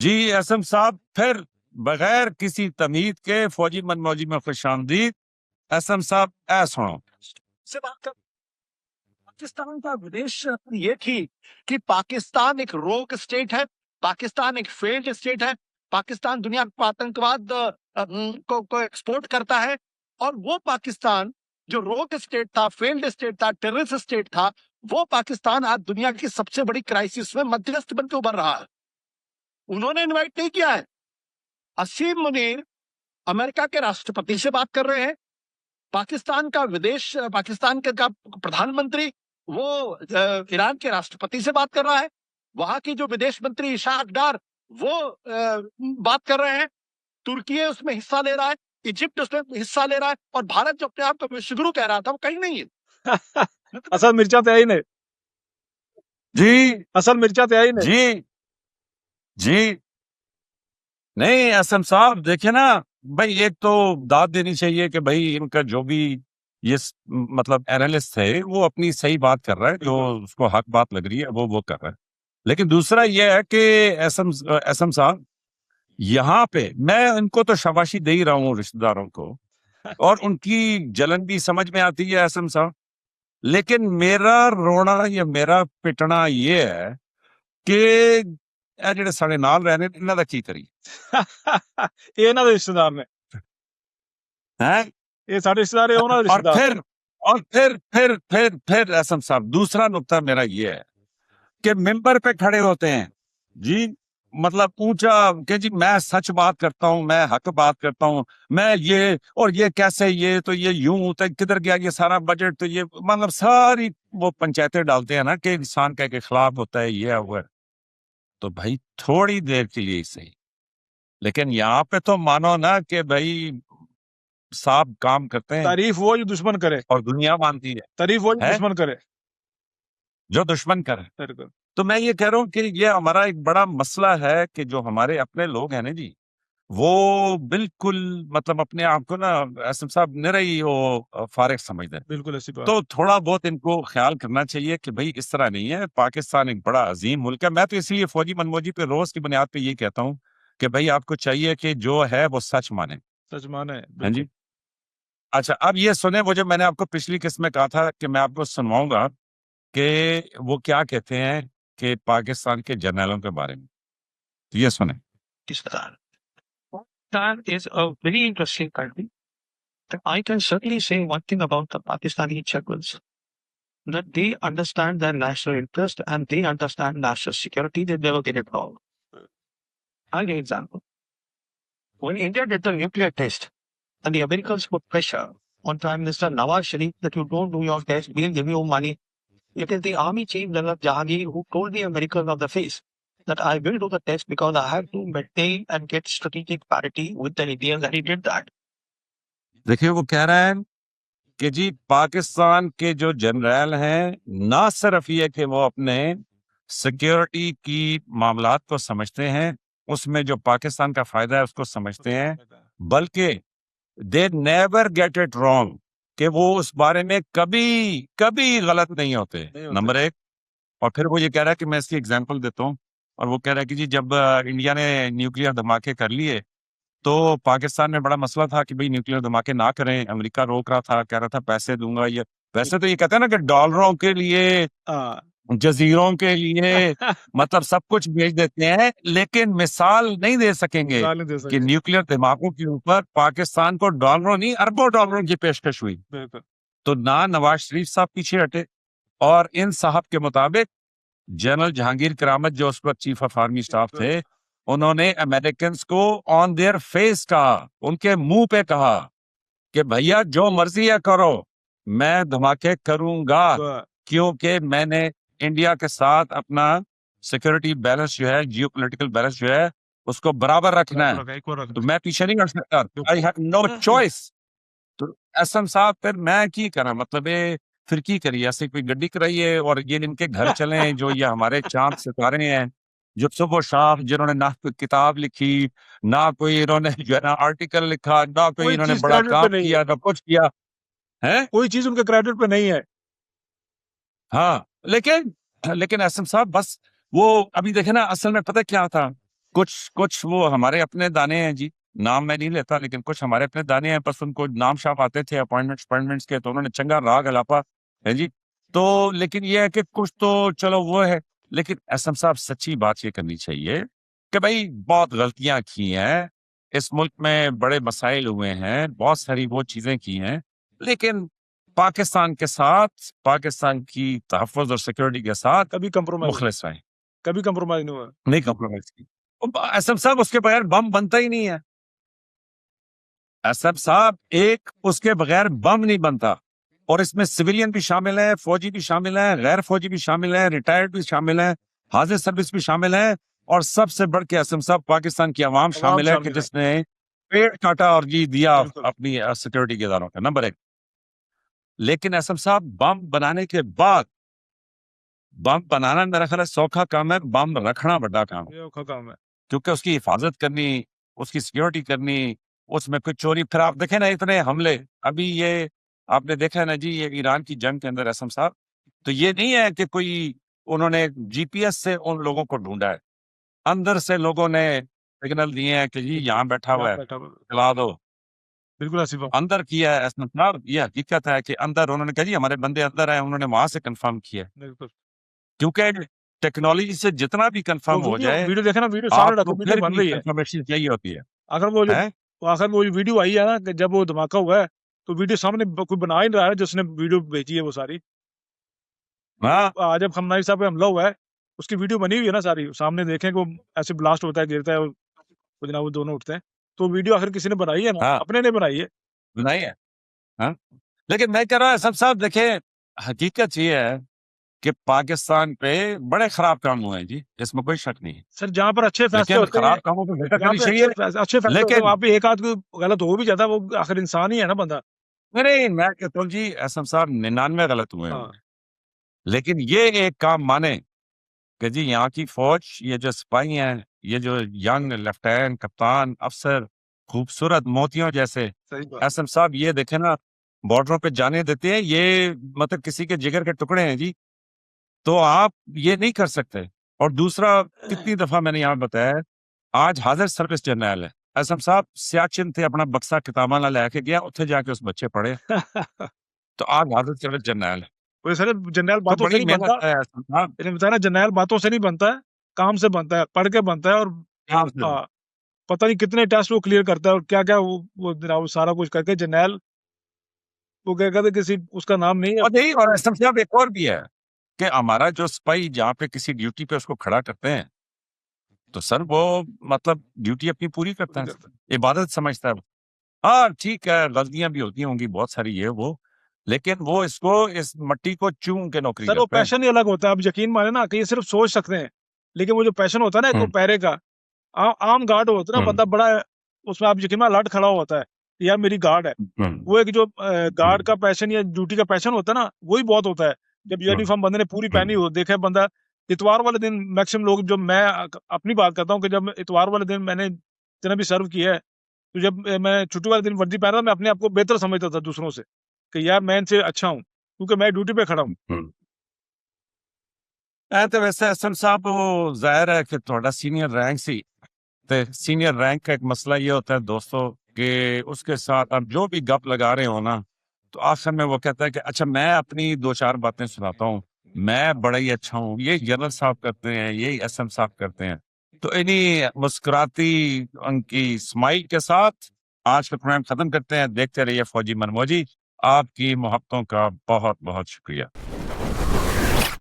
जी असम साहब, फिर बगैर किसी तमीद के फौजी मनमौजी में खुशामदीद। असम साहब सुनो। से बात कर पाकिस्तान का विदेश ये थी कि पाकिस्तान एक रोग स्टेट है, पाकिस्तान एक फेल्ड स्टेट है, पाकिस्तान दुनिया को आतंकवाद को एक्सपोर्ट करता है। और वो पाकिस्तान जो रोग स्टेट था, फेल्ड स्टेट था, टेररिस्ट स्टेट था, वो पाकिस्तान आज दुनिया की सबसे बड़ी क्राइसिस में मध्यस्थ बनकर उभर रहा है। उन्होंने इन्वाइट नहीं किया है। असीम मुनीर अमेरिका के राष्ट्रपति से बात कर रहे हैं, पाकिस्तान का प्रधानमंत्री वो ईरान के राष्ट्रपति से बात कर रहा है, वहां की जो विदेश मंत्री इशाक डार वो बात कर रहे हैं, तुर्की उसमें हिस्सा ले रहा है, इजिप्ट उसमें हिस्सा ले रहा है, और भारत जो अपने आप को विश्वगुरु कह रहा था वो कहीं नहीं है। असल मिर्चा ते आई ने जी असल मिर्चा ते आई ने जी जी नहीं असम साहब, देखिए ना भाई, एक तो दाद देनी चाहिए कि भाई इनका जो भी मतलब एनालिस्ट है वो अपनी सही बात कर रहा है, जो उसको हक बात लग रही है वो कर रहा है। लेकिन दूसरा ये है कि असम असम साहब, यहाँ पे मैं इनको तो शाबाशी दे ही रहा हूँ रिश्तेदारों को, और उनकी जलन भी समझ में आती है असम साहब। लेकिन मेरा रोना या मेरा पिटना ये है कि ਇਹ ਜਿਹੜੇ ਸਾਡੇ ਨਾਲ ਰਹਿ ਨੇ ਇਹਨਾਂ ਦਾ ਕੀ ਕਰੀਏ ਇਹ ਇਹਨਾਂ ਦੇ ਰਿਸ਼ਤੇਦਾਰ ਨੇ हैं। ਇਹ ਸਾਡੇ ਰਿਸ਼ਤੇਦਾਰ ਇਹ ਉਹਨਾਂ ਦੇ और ਰਿਸ਼ਤੇਦਾਰ फिर असम साहब, दूसरा नुक्ता मेरा ये है कि मिंबर पे खड़े होते हैं जी, मतलब ऊंचा कि जी मैं सच बात करता हूं, मैं हक बात करता हूं, मैं ये और ये कैसे, ये तो ये यूं होता है, किधर गया ये सारा बजट, तो ये मतलब सारी वो पंचायतें डालते हैं ना कि इंसान के खिलाफ होता है, ये हुआ है। तो भाई थोड़ी देर के लिए सही, लेकिन यहाँ पे तो मानो ना कि भाई साहब काम करते हैं तारीफ वो जो दुश्मन करे, और दुनिया मानती तारीफ वो जो है दुश्मन करे। जो दुश्मन करे। बिल्कुल। तो मैं ये कह रहा हूँ कि ये हमारा एक बड़ा मसला है कि जो हमारे अपने लोग हैं ना जी, वो बिल्कुल मतलब अपने आप को ना असम साहब निरा ही वो फारिग समझते हैं। बिल्कुल ऐसी बात। तो थोड़ा बहुत इनको ख्याल करना चाहिए कि भाई इस तरह नहीं है, पाकिस्तान एक बड़ा अजीम मुल्क है। मैं तो इसलिए फौजी मनमौजी पे रोज की बुनियाद पे ये कहता हूँ कि भाई आपको चाहिए कि जो है वो सच माने। सच माने, हाँ बिल्कुल। जी। अच्छा, अब ये सुने, वो जो मैंने आपको पिछली किस्त में कहा था कि मैं आपको सुनवाऊंगा कि वो क्या कहते हैं कि पाकिस्तान के जर्नलों के बारे में, तो ये सुने। Pakistan is a very interesting country. I can certainly say one thing about the Pakistani generals, that they understand their national interest and they understand national security. They never get it wrong. I'll give an example. When India did the nuclear test and the Americans put pressure on Prime Minister Nawaz Sharif that you don't do your test, we'll give you money. It is the Army Chief General Jahangir who told the Americans on the face that I will do the test because I have to maintain and get strategic parity with the Indians, and he did that. देखिए वो कह रहा है कि जी पाकिस्तान के जो general हैं, ना सिर्फ ये कि वो अपने सिक्योरिटी की मामलात को समझते हैं, उसमें जो पाकिस्तान का फायदा है उसको समझते हैं, बल्कि they never get it wrong, कि वो उस बारे में कभी कभी गलत नहीं होते, नंबर एक। और फिर वो ये कह रहा है कि मैं इसकी एग्जांपल देता हूँ, और वो कह रहा है कि जी जब इंडिया ने न्यूक्लियर धमाके कर लिए तो पाकिस्तान में बड़ा मसला था कि भाई न्यूक्लियर धमाके ना करें, अमेरिका रोक रहा था, कह रहा था पैसे दूंगा। ये वैसे तो ये कहते हैं ना कि डॉलरों के लिए, जजीरों के लिए मतलब सब कुछ भेज देते हैं, लेकिन मिसाल नहीं दे सकेंगे कि न्यूक्लियर धमाकों के ऊपर पाकिस्तान को डॉलरों नहीं अरबों डॉलरों की पेशकश हुई। तो ना नवाज शरीफ साहब पीछे हटे, और इन साहब के मुताबिक जनरल जहांगीर करामत जो उस वक्त चीफ ऑफ आर्मी स्टाफ थे, उन्होंने अमेरिकन को ऑन देयर फेस कहा, उनके मुंह पे कहा कि भैया जो मर्जी है करो, मैं धमाके करूंगा, क्योंकि मैंने इंडिया के साथ अपना सिक्योरिटी बैलेंस जो है, जियोपॉलिटिकल बैलेंस जो है, उसको बराबर रखना है, तो मैं पीछे नहीं कर सकता। I have no choice. तो असम साहब फिर मैं की करा, मतलब फिर की करिए, ऐसे कोई गड्डी कराइए और ये इनके घर चलें, जो ये हमारे चांद सितारे हैं, जो सुबह शाम जिन्होंने ना कोई किताब लिखी, ना कोई इन्होंने जो है ना आर्टिकल लिखा, ना कोई इन्होंने बड़ा काम किया, ना कुछ किया है, कोई चीज उनके क्रेडिट पे नहीं है। हाँ, लेकिन असम साहब बस वो अभी देखे ना, असल में पता क्या था, कुछ वो हमारे अपने दाने हैं जी, नाम मैं नहीं लेता, लेकिन कुछ हमारे अपने दाने हैं, बस उनको नाम शाम आते थे अपॉइंटमेंट्स के, तो उन्होंने चंगा राग अलापा है जी। तो लेकिन ये है कि कुछ तो चलो वो है, लेकिन एसएम साहब सच्ची बात ये करनी चाहिए कि भाई बहुत गलतियां की हैं, इस मुल्क में बड़े मसाइल हुए हैं, बहुत सारी वो चीजें की हैं, लेकिन पाकिस्तान के साथ, पाकिस्तान की तहफ़्फ़ुज़ और सिक्योरिटी के साथ कभी कंप्रोमाइज मुखलिस रहे, कभी कंप्रोमाइज नहीं हुआ। नहीं कॉम्प्रोमाइज़ की। एसएम साहब उसके बगैर बम बनता ही नहीं है। एसएम साहब एक उसके बगैर बम नहीं बनता, और इसमें सिविलियन भी शामिल है, फौजी भी शामिल है, गैर फौजी भी शामिल है, रिटायर्ड भी शामिल है, हाजिर सर्विस भी शामिल है, और सबसे बढ़ के एसएम साहब पाकिस्तान की आवाम शामिल है कि शामिल है। जिसने पेड़ काटा और जी दिया बिल्कुल। अपनी सिक्योरिटी के इदारों का, नंबर 1। लेकिन एसएम साहब बम बनाने के बाद, बम बनाना मेरा ख्याल है सौखा काम है, बम रखना बड़ा काम है। ये औखा काम है। क्योंकि उसकी हिफाजत करनी, उसकी सिक्योरिटी करनी, उसमें कोई चोरी, फिर आप देखें ना इतने हमले, अभी ये आपने देखा है ना जी, ये ईरान की जंग के अंदर एसएम साहब, तो ये नहीं है कि कोई उन्होंने जीपीएस से उन लोगों को ढूंढा है, अंदर से लोगों ने सिग्नल दिए हैं कि जी यहाँ बैठा हुआ यहाँ है, बैठा हुआ है। चला दो, बिल्कुल आसिफ भाई। अंदर किया है एसएम साहब, ये हकीकत है कि अंदर उन्होंने कहा जी हमारे बंदे अंदर आए, उन्होंने वहां से कंफर्म किया है। बिल्कुल। क्योंकि टेक्नोलॉजी से जितना भी वो कंफर्म हो वीडियो जाए, वीडियो देखे ना, वीडियो सामने आपको रखो, वीडियो फिर बन भी रही है। कंफर्मेशन चाहिए होती है, आखिर वो जो हैं? आखिर वो जो वीडियो आई है ना कि जब वो धमाका हुआ है, तो वीडियो सामने कोई बना ही नहीं रहा है जिसने वीडियो भेजी है वो सारी। हाँ, आज जब खमनाई साहब पे हमला हुआ है, उसकी वीडियो बनी हुई है ना सारी, सामने देखें कि वो ऐसे ब्लास्ट होता है, गिरता है, और वो जनाब वो दोनों उठते हैं। तो वीडियो आखिर किसी ने बनाई है ना, हाँ, अपने ने बनाई है। नहीं है, हाँ? लेकिन मैं कह रहा हूँ साहब देखें, हकीकत ये है कि पाकिस्तान पे बड़े खराब काम हुए हैं जी, इसमें कोई शक नहीं है। सर जहाँ पर अच्छे फैसले लेकिन होते हैं, खराब कामों पे बेहतर जहाँ करनी पे चाहिए, अच्छे फैसले होते हैं, लेकिन वहाँ पे एक आदमी गलत हो भी जाता है, वो आखिर इंसान ही है ना बंदा। नहीं, मैं कहता हूँ जी एसएम साहब 99 गलत हुए हाँ। होंगे, लेकिन ये एक काम माने कि जी यहाँ की फौज, ये जो सिपाही हैं, ये जो यंग लेफ्टिनेंट, कप्तान, अफसर, खूबसूरत मोतियों जैसे, सही बात। एसएम साहब ये देखे ना, बॉर्डरों पे जाने देते हैं, ये मतलब किसी के जिगर के टुकड़े हैं जी, तो आप ये नहीं कर सकते। और दूसरा, कितनी दफा मैंने यहाँ बताया है, आज हाजिर सर्विस जर्नैल है, एसएम साहब सियाचिन थे, अपना बक्सा किताबां नाल लैके गया, उत्थे जाके उस बच्चे पढ़े, तो आज हाजिर सर्विस जर्नैल है। वो सर जर्नैल तो बातों से बड़ी नहीं मेहनत बनता, है एसएम साहब, मैंने बताया ना, जर्नैल बातों से नहीं बनता है, काम से बनता है, पढ़ के बनता है। और ध्यान से। हाँ, पता नहीं कितने टेस्ट वो क्लियर करता है, और क्या क्या वो जनाब सारा कुछ करके जर्नैल, वो क्या कहते हैं, किसी उसका नाम नहीं है। और नहीं, और एसएम साहब एक और भी है कि हमारा जो सिपाही जहाँ पे किसी ड्यूटी पे उसको खड़ा करते हैं, तो सर वो मतलब ड्यूटी अपनी पूरी करता है, इबादत समझता है वो। हाँ, ठीक है, गलतियां भी होती होंगी बहुत सारी, ये वो, लेकिन वो इसको, इस मट्टी को चूम के नौकरी सर वो करता है। पैशन ही अलग होता है। आप यकीन माने ना कि ये सिर्फ सोच सकते हैं, लेकिन वो जो पैशन होता है ना, एक वो हम्म, पैरे का, आम गार्ड होता है ना, हम्म, बंदा बड़ा उसमें आप यकीन माने अलर्ट खड़ा होता है कि यार मेरी गार्ड है। हम्म, वो एक जो गार्ड का पैशन या ड्यूटी का पैशन होता है ना, वही बहुत होता है। जब यूनिफॉर्म बंदे ने पूरी पहनी हो, देखा है बंदा इतवार वाले दिन, मैक्सिमम लोग, जो मैं अपनी बात करता हूँ कि जब इतवार वाले दिन मैंने जितना भी सर्व किया है, तो जब मैं छुट्टी वाले दिन वर्दी पहना, मैं अपने आप को बेहतर समझता था दूसरों से, कि यार मैं इनसे अच्छा हूँ, क्योंकि मैं ड्यूटी पे खड़ा हूँ। हम्म। तो वैसे एसएम साहब वो जाहिर है कि थोड़ा सीनियर रैंक सी, तो सीनियर रैंक का एक मसला ये होता है दोस्तों कि उसके साथ आप जो भी गप लगा रहे हो ना, तो आखिर में वो कहता है कि अच्छा मैं अपनी 2-4 बातें सुनाता हूँ, मैं बड़ा ही अच्छा हूँ, ये जनरल साहब करते हैं, यही एसएम साहब करते हैं। तो इन्हीं मुस्कुराती उनकी स्माइल के साथ आज का प्रोग्राम खत्म करते हैं। देखते रहिए फौजी मनमौजी। आपकी मोहब्बतों का बहुत बहुत शुक्रिया।